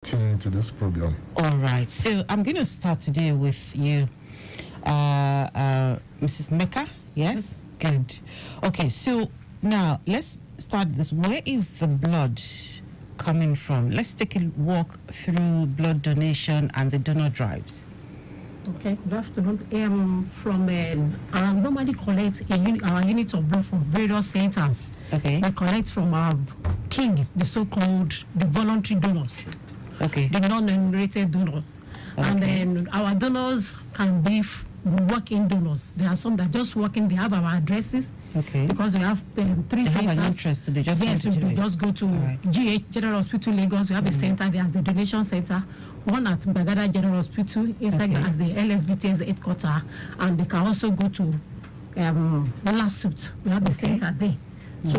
Tuning into this program. All right. So I'm going to start today with you, Mrs. Mecca. Yes? Good. Okay. So now let's start this. Where is the blood coming from? Let's take a walk through blood donation and the donor drives. Okay, good afternoon. I normally collect our unit of blood from various centers. Okay. We collect from our king, the so-called the voluntary donors. Okay. The non-enumerated donors. Okay. And then our donors can be working donors. There are some that just working. They have our addresses. Okay. Because we have three They centers. have an interest, so they just yes, want to do we it. just go to GH General Hospital Lagos. We have a center. There's the donation center. One at Bagada General Hospital inside as the LSBT's headquarters, and they can also go to Lasuit. We have a center there. So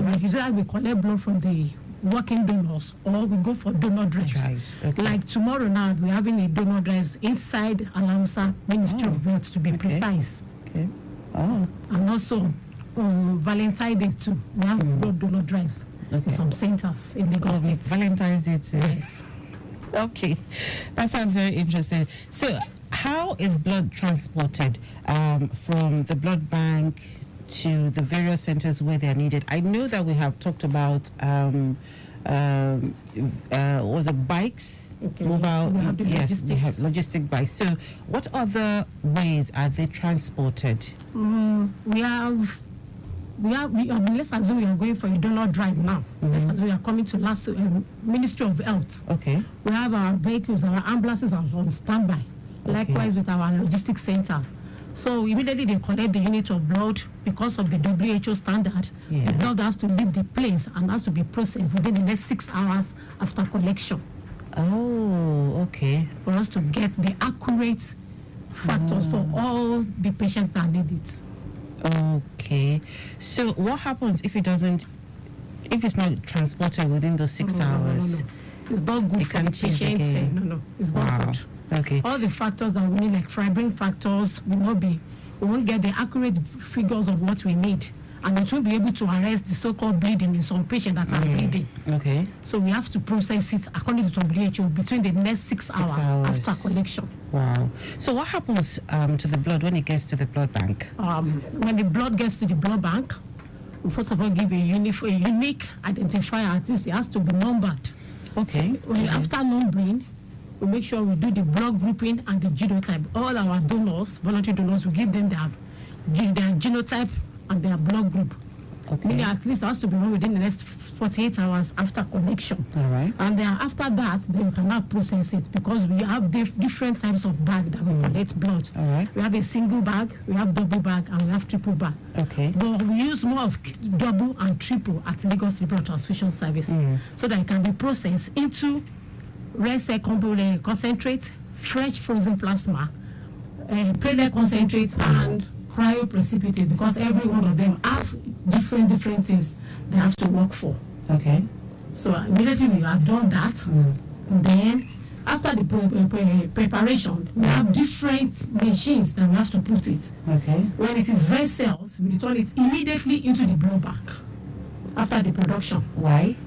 we collect blood from the working donors, or we go for donor drives. Okay. Like tomorrow now, we're having a donor drives inside Alausa Ministry of Health, to be precise. Okay. Oh. And also on Valentine's Day too, we have blood donor drives in some centers in Lagos State. Valentine's Day too. Yes. Okay, that sounds very interesting. So, how is blood transported from the blood bank to the various centers where they are needed? I know that we have talked about was it bikes, mobile? We have the yes, we have logistics. logistic bikes. So, what other ways are they transported? Let's assume we are going for a donor drive now. Let's assume we are coming to Ministry of Health. Okay. We have our vehicles, our ambulances are on standby. Likewise with our logistics centers. So immediately they collect the unit of blood because of the WHO standard. The blood has to leave the place and has to be processed within the next 6 hours after collection. Oh, okay. For us to get the accurate factors for all the patients that need it. Okay. So what happens if if it's not transported within those 6 hours? No. It's not good for the patient. No, it's not good. Okay. All the factors that we need, like fibrin factors, we won't get the accurate figures of what we need. And it won't be able to arrest the so-called bleeding in some patients that are bleeding. Okay. So we have to process it according to WHO between the next 6 hours after collection. Wow. So what happens to the blood when it gets to the blood bank? When the blood gets to the blood bank, we first of all give a unique identifier. At least it has to be numbered. Okay. So after numbering, we make sure we do the blood grouping and the genotype. All our donors, voluntary donors, we give them their genotype and their blood group. Okay. Meaning at least it has to be run within the next 48 hours after collection. All right. And then after that, then we cannot process it because we have different types of bag that we collect blood. All right. We have a single bag, we have double bag, and we have triple bag. Okay. But we use more of double and triple at Lagos Blood Transfusion Service so that it can be processed into red cell concentrate, fresh frozen plasma, platelet concentrate, and cryoprecipitate, because every one of them have different things they have to work for. Okay. So immediately we have done that, then after the preparation, we have different machines that we have to put it. Okay. When it is red cells, we return it immediately into the blood bank after the production. Why?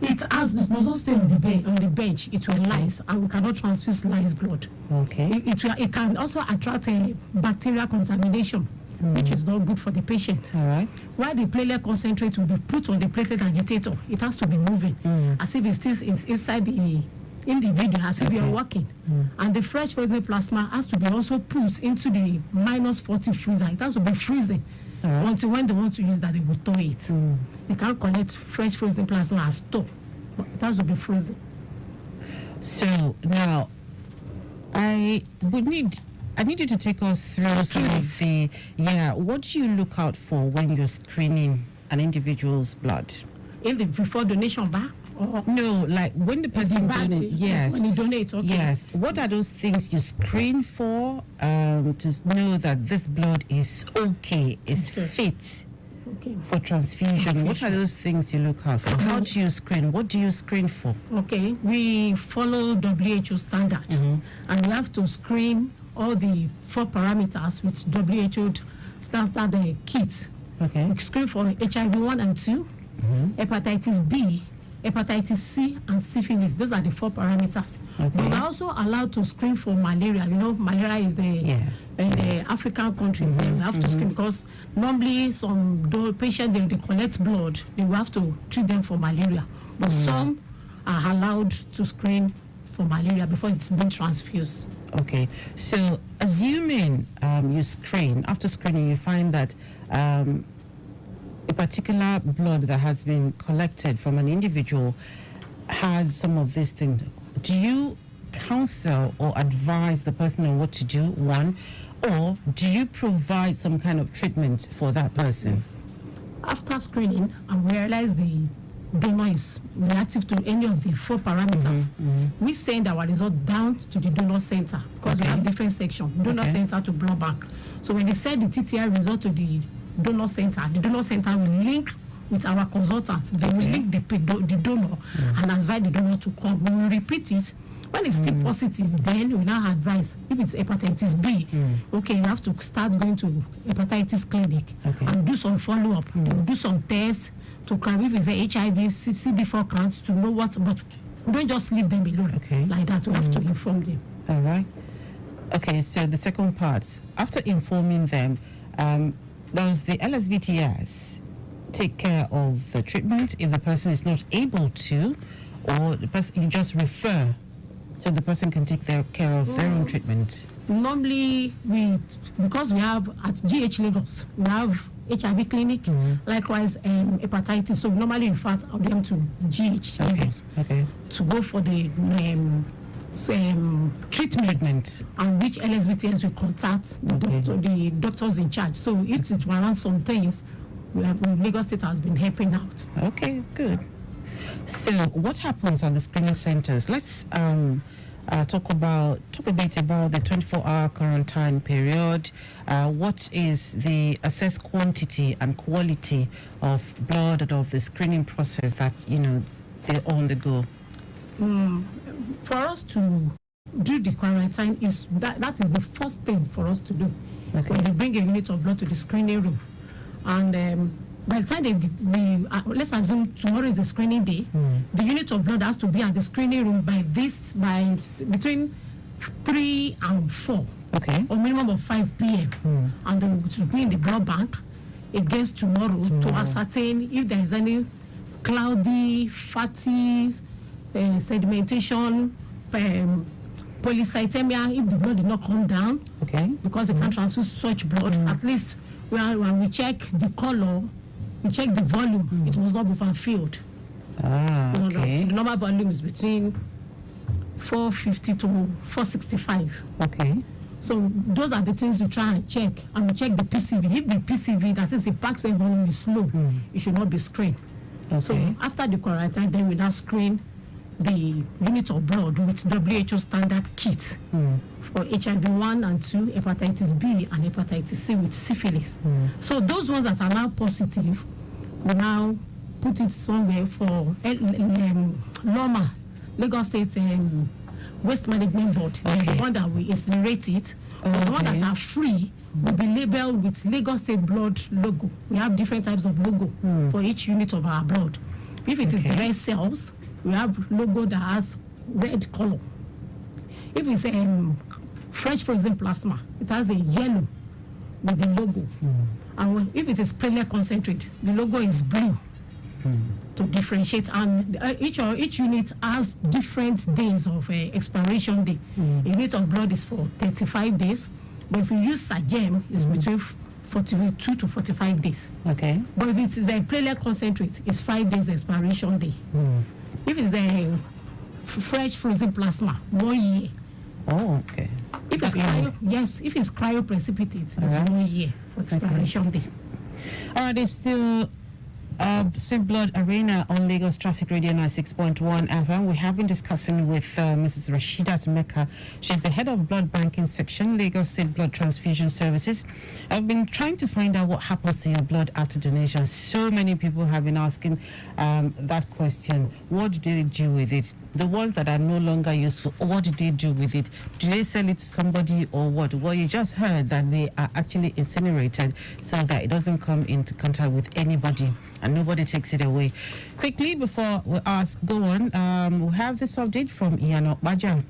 It must not stay on the bench. It will lyse, and we cannot transfuse lyse blood. Okay. It can also attract a bacterial contamination, which is not good for the patient. All right. While the platelet concentrate will be put on the platelet agitator, it has to be moving as if it's still inside the individual, as if you're working. And the fresh frozen plasma has to be also put into the -40 freezer. It has to be freezing. Until when they want to use that, they will thaw it. They can't collect fresh frozen plasma as store. It has to be frozen. So now, I need you to take us through some of the what do you look out for when you're screening an individual's blood? Before donation bar? No, like when the person donates. Yes. When you donate, okay. Yes. What are those things you screen for to know that this blood is fit for transfusion? What are those things you look out for? How do you screen? What do you screen for? Okay, we follow WHO standard, and we have to screen all the 4 parameters with WHO standard kits. Okay. We screen for HIV 1 and 2, hepatitis B, hepatitis C, and syphilis. Those are the 4 parameters. Okay. But we're also allowed to screen for malaria. You know, malaria is in the African countries. They have to screen because normally some patients, they collect blood. They will have to treat them for malaria. But some are allowed to screen for malaria before it's been transfused. Okay, so assuming you screen, after screening you find that a particular blood that has been collected from an individual has some of these things, do you counsel or advise the person on what to do, one, or do you provide some kind of treatment for that person? Yes. After screening and we realize the donor is reactive to any of the 4 parameters, we send our result down to the donor center because we have different sections, donor center to blood bank. So when they send the TTI result to the donor center will link with our consultants. They will link the donor and advise the donor to come. We will repeat it. When it's still positive, then we now advise if it's hepatitis B, okay, you have to start going to hepatitis clinic and do some follow-up. They will do some tests to clarify if it's a HIV, CD4 count to know what, but we don't just leave them alone like that. We have to inform them. All right. Okay, so the second part, after informing them, does the LSBTS take care of the treatment if the person is not able to, or the person you just refer so the person can take care of their own treatment? Normally, because we have at GH Lagos, we have HIV clinic, likewise hepatitis. So we normally refer them to GH Lagos to go for the treatment, and which LSBTS will contact the doctors in charge. So if it warrants some things, Lagos State has been helping out. Okay, good. So what happens on the screening centers? Let's talk a bit about the 24-hour quarantine period. What is the assessed quantity and quality of blood and of the screening process that they're on the go? For us to do the quarantine is that is the first thing for us to do. When we bring a unit of blood to the screening room, and by the time let's assume tomorrow is the screening day, the unit of blood has to be at the screening room by between 3 and 4, or minimum of 5 p.m. And then to be in the blood bank against tomorrow to ascertain if there is any cloudy, fatty, sedimentation, polycythemia, if the blood did not come down, because you can't transfuse such blood. At least when we check the color, we check the volume, it must not be fulfilled. The normal volume is between 450 to 465. So those are the things we try and check, and we check the PCV. If the PCV, that is the pack cell volume, is low, it should not be screened. So after the quarantine, then we now screen the unit of blood with WHO standard kit for HIV 1 and 2, hepatitis B, and hepatitis C with syphilis. So those ones that are now positive, we now put it somewhere for LOMA, Lagos State Waste Management Board, the one that we incinerate it. The one that are free will be labeled with Lagos State blood logo. We have different types of logo for each unit of our blood. If it is the red cells, we have logo that has red color. If it's fresh frozen plasma, it has a yellow with the logo. And if it is platelet concentrate, the logo is blue to differentiate. And each unit has different days of expiration day. A unit of blood is for 35 days, but if you use SAGEM, it's between 42 to 45 days. But if it is a platelet concentrate, it's 5 days expiration day. If it's a fresh frozen plasma, 1 year. If it's if it's cryoprecipitate, it's 1 year for expiration day. All right, it's still St. Blood Arena on Lagos Traffic Radio 96.1 FM. We have been discussing with Mrs. Rashidat Mecca. She's the head of blood banking section, Lagos State Blood Transfusion Services. I've been trying to find out what happens to your blood after donation. So many people have been asking that question. What do they do with it? The ones that are no longer useful, what do they do with it? Do they sell it to somebody or what? Well, you just heard that they are actually incinerated so that it doesn't come into contact with anybody and nobody takes it away. Quickly, before we go on, we have this update from Ian Okbaja.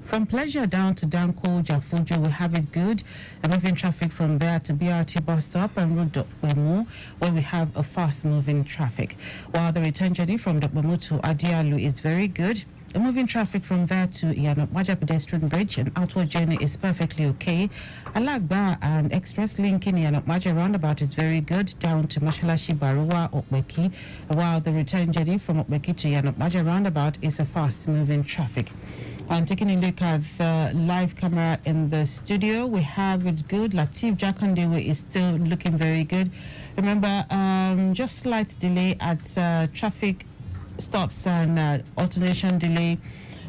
From Pleasure down to Danko, Jafujo, we have it good. And moving traffic from there to BRT bus stop and Road Dokbemu, where we have a fast-moving traffic. While the return journey from Dokbemu to Adialu is very good. The moving traffic from there to Iyanokbaja pedestrian bridge and outward journey is perfectly okay. Alagba and express link in Iyanokbaja roundabout is very good down to Mashalashi Baruwa Okbeki, while the return journey from Okbeki to Iyanokbaja roundabout is a fast-moving traffic. And taking a look at the live camera in the studio, we have it good. Latif Jakandewe is still looking very good. Remember, just slight delay at traffic stops and alternation delay.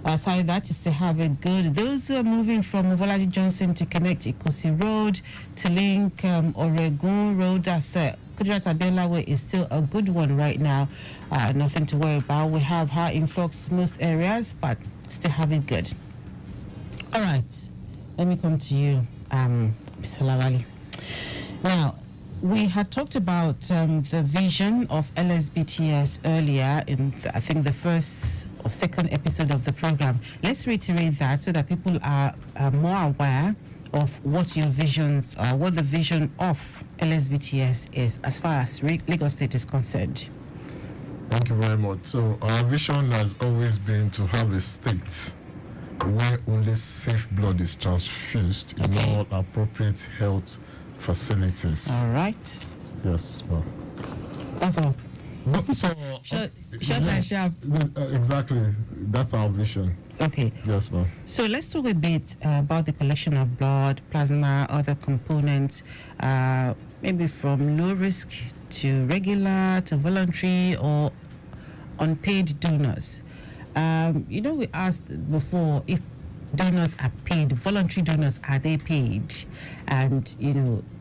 Aside that, is to have it good. Those who are moving from Mobolaji Johnson to connect Ikosi Road to link Oregon Road, that's Kudrat Abela Way is still a good one right now. Nothing to worry about. We have high influx most areas, but still have it good. All right, let me come to you, Mr. Lawali. Now, we had talked about the vision of LSBTS earlier in, I think, the first or second episode of the program. Let's reiterate that so that people are more aware of what your visions, what the vision of LSBTS is as far as Lagos State is concerned. Thank you very much. So our vision has always been to have a state where only safe blood is transfused in all appropriate health facilities. All right. Yes, well. That's all. No, so, short and sharp. Exactly. That's our vision. Okay. Yes, ma'am. So let's talk a bit about the collection of blood, plasma, other components, maybe from low risk to regular to voluntary or unpaid donors. We asked before if donors are paid, voluntary donors, are they paid? And,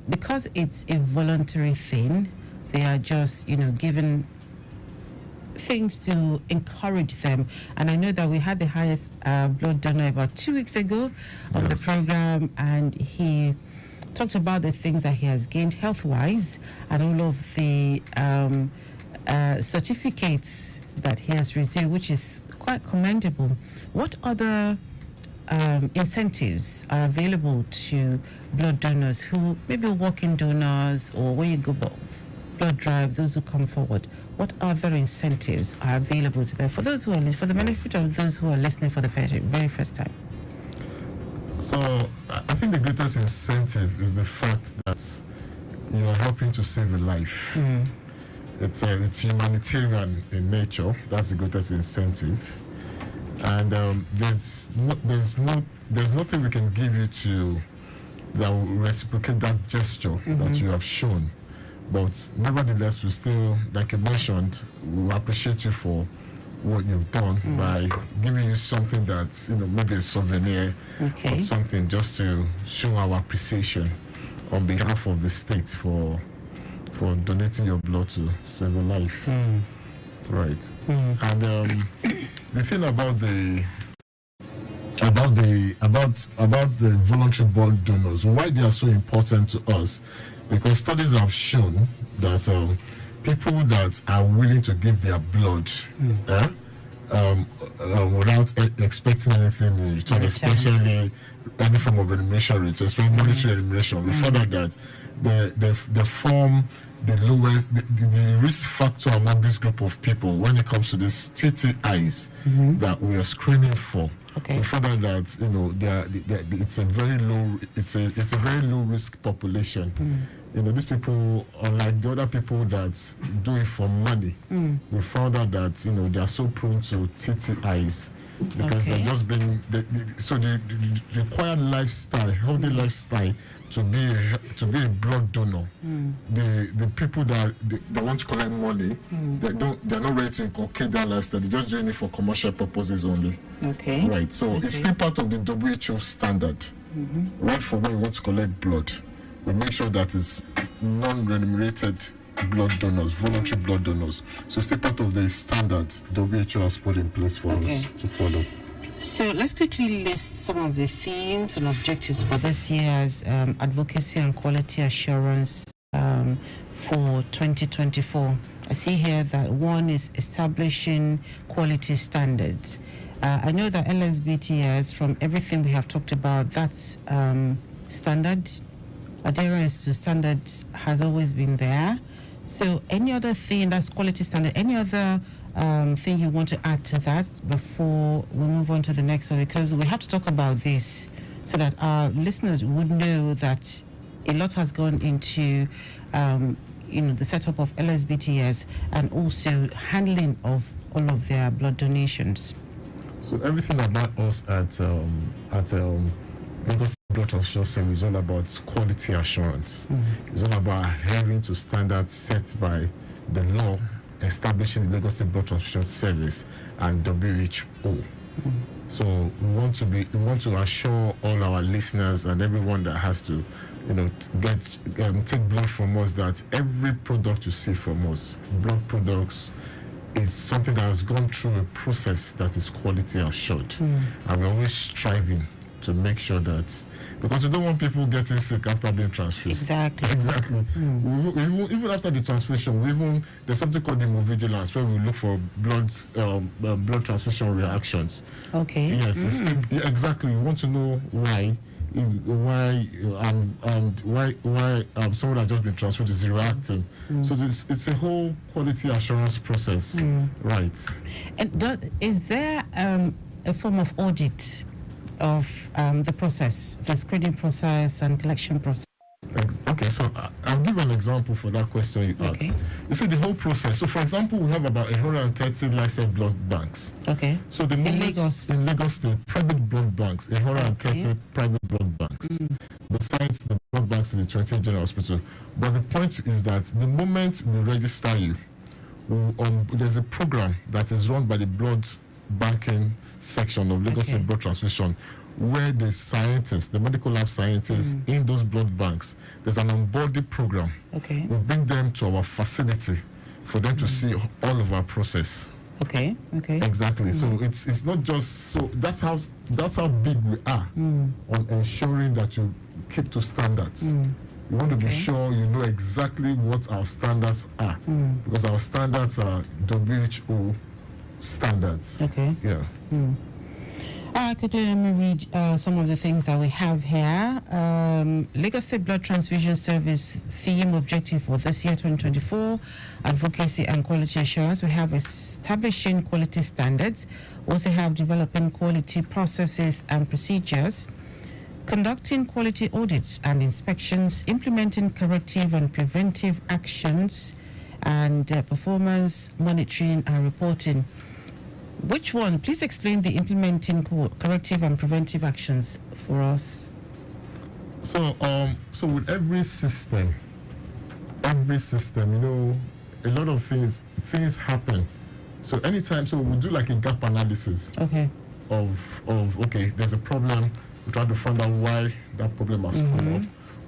because it's a voluntary thing, they are just, given things to encourage them. And I know that we had the highest blood donor about 2 weeks ago on the program, and he talked about the things that he has gained health-wise and all of the certificates that he has received, which is quite commendable. What other incentives are available to blood donors who maybe walk-in donors, or when you go blood drive, those who come forward? What other incentives are available to them for those who are for the benefit of those who are listening for the very first time? So I think the greatest incentive is the fact that you are helping to save a life. It's humanitarian in nature. That's the greatest incentive. And there's nothing we can give you that will reciprocate that gesture that you have shown. But nevertheless, we still, like you mentioned, we appreciate you for what you've done by giving you something that's, maybe a souvenir or something, just to show our appreciation on behalf of the state for donating your blood to save a life. Right. And the thing about the voluntary blood donors, why they are so important to us, because studies have shown that people that are willing to give their blood without expecting anything in return, especially any form of remuneration, especially monetary remuneration, we found out that they form the lowest, the risk factor among this group of people when it comes to these TTIs that we are screening for. We found out that it's a very low risk population. These people, unlike the other people that do it for money, we found out that they are so prone to TTIs because they're just being so the required lifestyle, healthy lifestyle, to be a blood donor. The people that want to collect money, they're not ready to inculcate that lifestyle. They're just doing it for commercial purposes only. Right. So it's still part of the WHO standard. Right, for when we want to collect blood, we make sure that it's non-remunerated blood donors, voluntary blood donors. So it's still part of the standard WHO has put in place for us to follow. So let's quickly list some of the themes and objectives for this year's advocacy and quality assurance for 2024? I see here that one is establishing quality standards. I know that LSBTS, from everything we have talked about, that's standard. Adherence to standards has always been there. So any other thing that's quality standard, any other thing you want to add to that before we move on to the next one? Because we have to talk about this so that our listeners would know that a lot has gone into the setup of LSBTS and also handling of all of their blood donations. So everything about us at Lagos Blood Transfusion Service is all about quality assurance. It's all about adhering to standards set by the law establishing the Lagos Blood Transfusion Service and WHO. So we want to assure all our listeners and everyone that has to, take blood from us, that every product you see from us, blood products, is something that has gone through a process that is quality assured, and we're always striving to make sure that, because we don't want people getting sick after being transfused. Exactly. Even after the transfusion, there's something called hemovigilance, where we look for blood transfusion reactions. Okay. Yes, exactly. We want to know why someone has just been transferred is reacting. So it's a whole quality assurance process, right? And is there a form of audit of the process, the screening process and collection process? Okay, so I'll give an example for that question you asked. You see the whole process. So, for example, we have about 130 licensed blood banks. Okay. So in Lagos State, private blood banks, 130 private blood banks. Besides the blood banks in the 20th General Hospital. But the point is that the moment we register you, there's a program that is run by the blood banking section of Lagos State Blood Transfusion, where the scientists, the medical lab scientists in those blood banks, there's an onboarding program. Okay. We bring them to our facility for them to see all of our process. Okay. Exactly. So it's not just so. That's how big we are on ensuring that you keep to standards. You want to be sure you know exactly what our standards are, because our standards are WHO standards. Okay. Yeah. Could you let me read some of the things that we have here? Lagos State Blood Transfusion Service theme objective for this year 2024, advocacy and quality assurance. We have establishing quality standards. We also have developing quality processes and procedures, conducting quality audits and inspections, implementing corrective and preventive actions, and performance monitoring and reporting. Which one? Please explain the implementing corrective and preventive actions for us. So with every system, a lot of things happen. So anytime, so we do like a gap analysis. Okay. Of there's a problem. We try to find out why that problem has come up.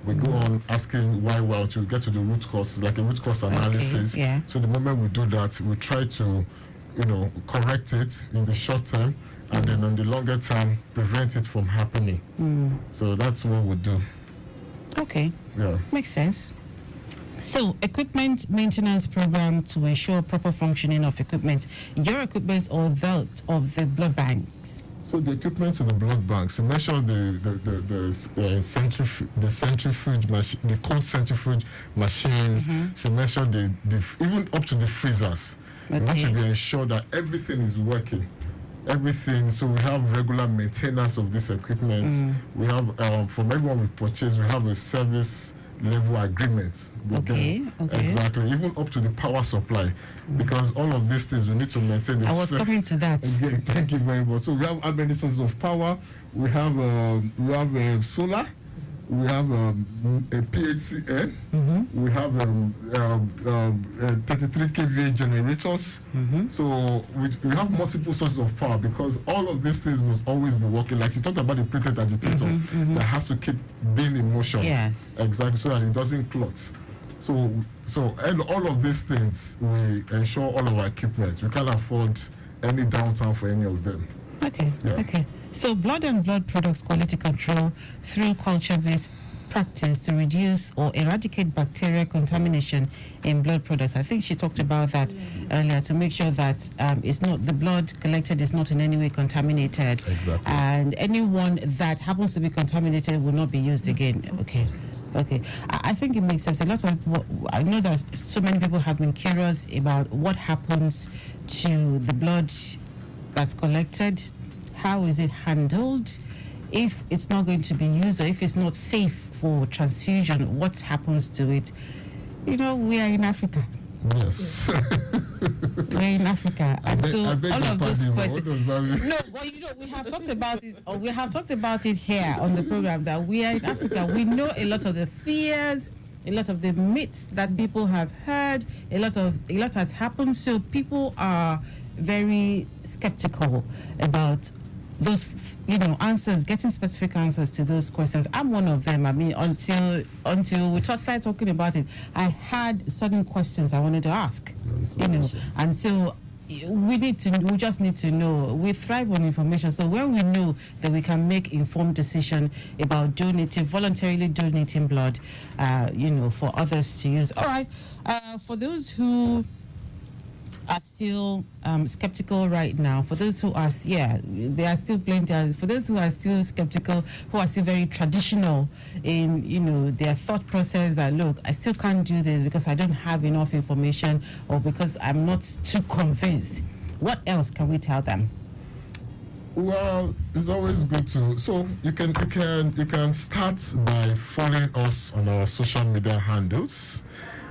We go on asking why, to get to the root cause, like a root cause analysis. Okay, yeah. So the moment we do that, we try to correct it in the short term, and then on the longer term, prevent it from happening. So that's what we do. Okay. Yeah. Makes sense. So, equipment maintenance program to ensure proper functioning of equipment. Your equipment or that of the blood banks? So the equipment in the blood banks, you measure the centrifuge machine, the cold centrifuge machines. So measure the even up to the freezers. We want to be ensured that everything is working. Everything. So we have regular maintenance of this equipment. We have from everyone we purchase, we have a service level agreement with them. Exactly. Even up to the power supply, because all of these things we need to maintain. I was coming to that. Thank you very much. So we have how many sources of power? We have solar. We have a PHCN. We have 33 kVA generators. So we have multiple sources of power, because all of these things must always be working. Like you talked about the plated agitator that has to keep being in motion. Yes. Exactly, so that it doesn't clot. So all of these things, we ensure all of our equipment. We can't afford any downtime for any of them. Okay. So blood and blood products quality control through culture-based practice to reduce or eradicate bacterial contamination in blood products. I think she talked about that earlier, to make sure that it's not, the blood collected is not in any way contaminated. Exactly. And anyone that happens to be contaminated will not be used again. Okay. I think it makes sense. A lot of people, I know that so many people have been curious about what happens to the blood that's collected. How is it handled? If it's not going to be used, or if it's not safe for transfusion, what happens to it? You know, we are in Africa. Yes. We're in Africa, and so all of those questions. What does that mean? No, well, you know, we have talked about it, or we have talked about it here on the program, that we are in Africa. We know a lot of the fears, a lot of the myths that people have heard. A lot has happened, so people are very skeptical about those, you know, answers, getting specific answers to those questions. I'm one of them. I mean, until we started talking about it, I had certain questions I wanted to ask, you know, and so we just need to know. We thrive on information, so when we know that we can make informed decision about voluntarily donating blood, you know, for others to use. All right, for those who are still skeptical right now, for those who are, there are still plenty. For those who are still skeptical, who are still very traditional in, you know, their thought process, that look, I still can't do this because I don't have enough information, or because I'm not too convinced. What else can we tell them? Well, it's always good to. So you can start by following us on our social media handles.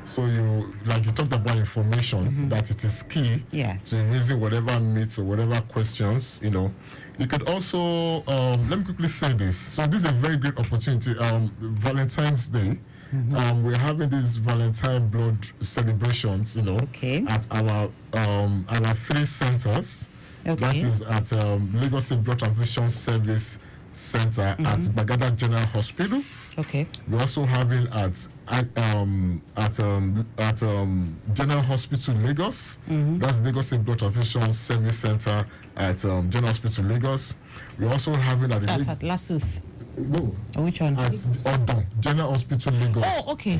So you talked about information, that it is key to raising whatever myths or whatever questions, you know. You could also, let me quickly say this. So this is a very great opportunity. Valentine's Day, we're having these Valentine blood celebrations, you know, at our 3 centers. That is at Lagos State Blood Transfusion Service Center at Bagada General Hospital. We're also having at General Hospital Lagos. That's Lagos State Blood Transfusion Service Center at General Hospital Lagos. We're also having at at Lasuth. No. Which one? At Odon, General Hospital Lagos. Oh, okay.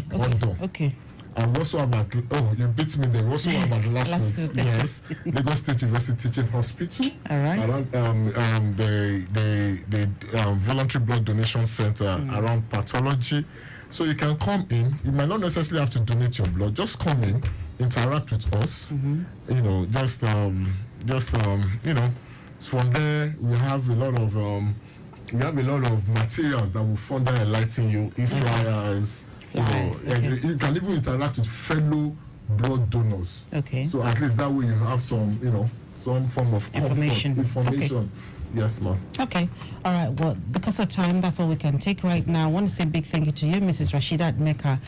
And we also have you beat me there. We also have at Lasuth. Yes, Lagos State University Teaching Hospital. All right. Around the Voluntary Blood Donation Center around pathology. So you can come in. You might not necessarily have to donate your blood. Just come in, interact with us. You know, you know. From there, we have a lot of materials that will further enlighten you. E-flyers. You can even interact with fellow blood donors. So at least that way you have some, you know, some form of information. Yes, ma'am. Okay. All right. Well, because of time, that's all we can take right now. I want to say a big thank you to you, Mrs. Rashida Mecca,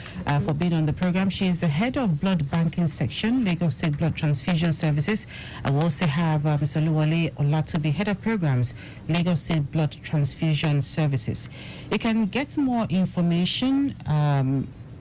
for being on the program. She is the head of blood banking section, Lagos State Blood Transfusion Services. And we also have Mr. Luwale Olatubi, head of programs, Lagos State Blood Transfusion Services. You can get more information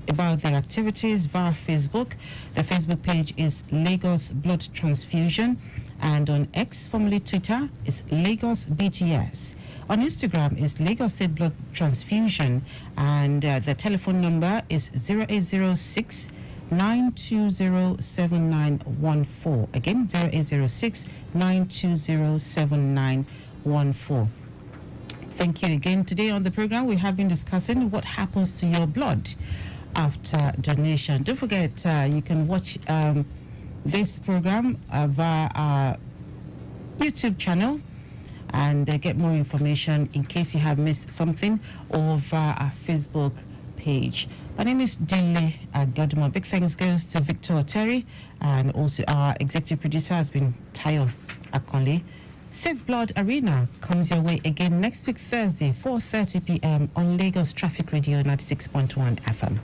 about their activities via Facebook. The Facebook page is Lagos Blood Transfusion, and on X, formerly Twitter, is Lagos BTS. On Instagram is Lagos State Blood Transfusion, and the telephone number is 0806 920 7914. Again, 0806 920 7914. Thank you again. Today on the program, we have been discussing what happens to your blood after donation. Don't forget, you can watch this program via our YouTube channel and get more information in case you have missed something, or via our Facebook page. My name is Dele Agadumo. Big thanks goes to Victor Terry, and also our executive producer has been Tayo Akonle. Safe Blood Arena comes your way again next week, Thursday, 4:30 p.m. on Lagos Traffic Radio 96.1 FM.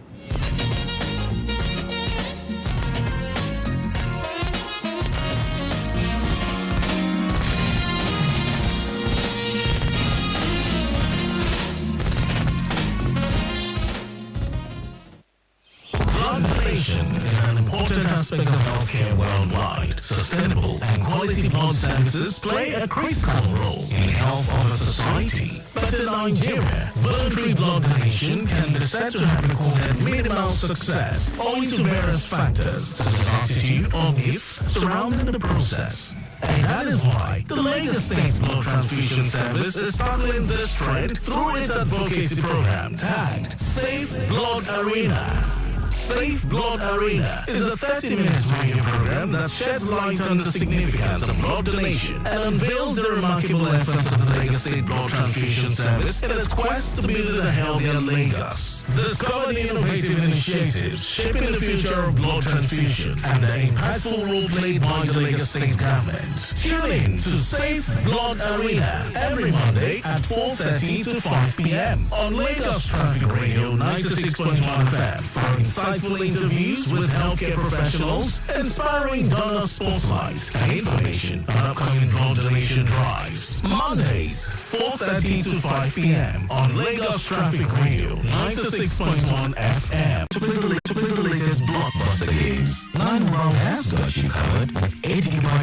Blood Nation. an important aspect of healthcare worldwide. Sustainable and quality blood services play a critical role in the health of a society. But in Nigeria, voluntary blood donation can be said to have recorded minimal success owing to various factors such as attitude or myth surrounding the process. And that is why the Lagos State Blood Transfusion Service is tackling this trend through its advocacy program tagged Safe Blood Arena. Safe Blood Arena is a 30-minute radio program that sheds light on the significance of blood donation and unveils the remarkable efforts of the Lagos State Blood Transfusion Service in its quest to build a healthier Lagos. Discover the innovative initiatives shaping the future of blood transfusion and the impactful role played by the Lagos State government. Tune in to Safe Blood Arena every Monday at 4:30 to 5 p.m. on Lagos Traffic Radio 96.1 FM for insightful interviews with healthcare professionals, inspiring donor spotlight, and information on upcoming blood donation drives. Mondays, 4:30 to 5 p.m. on Lagos Traffic Radio 96.1 FM. To play the latest blockbuster games, 9 Mobile has got you covered with 8 GB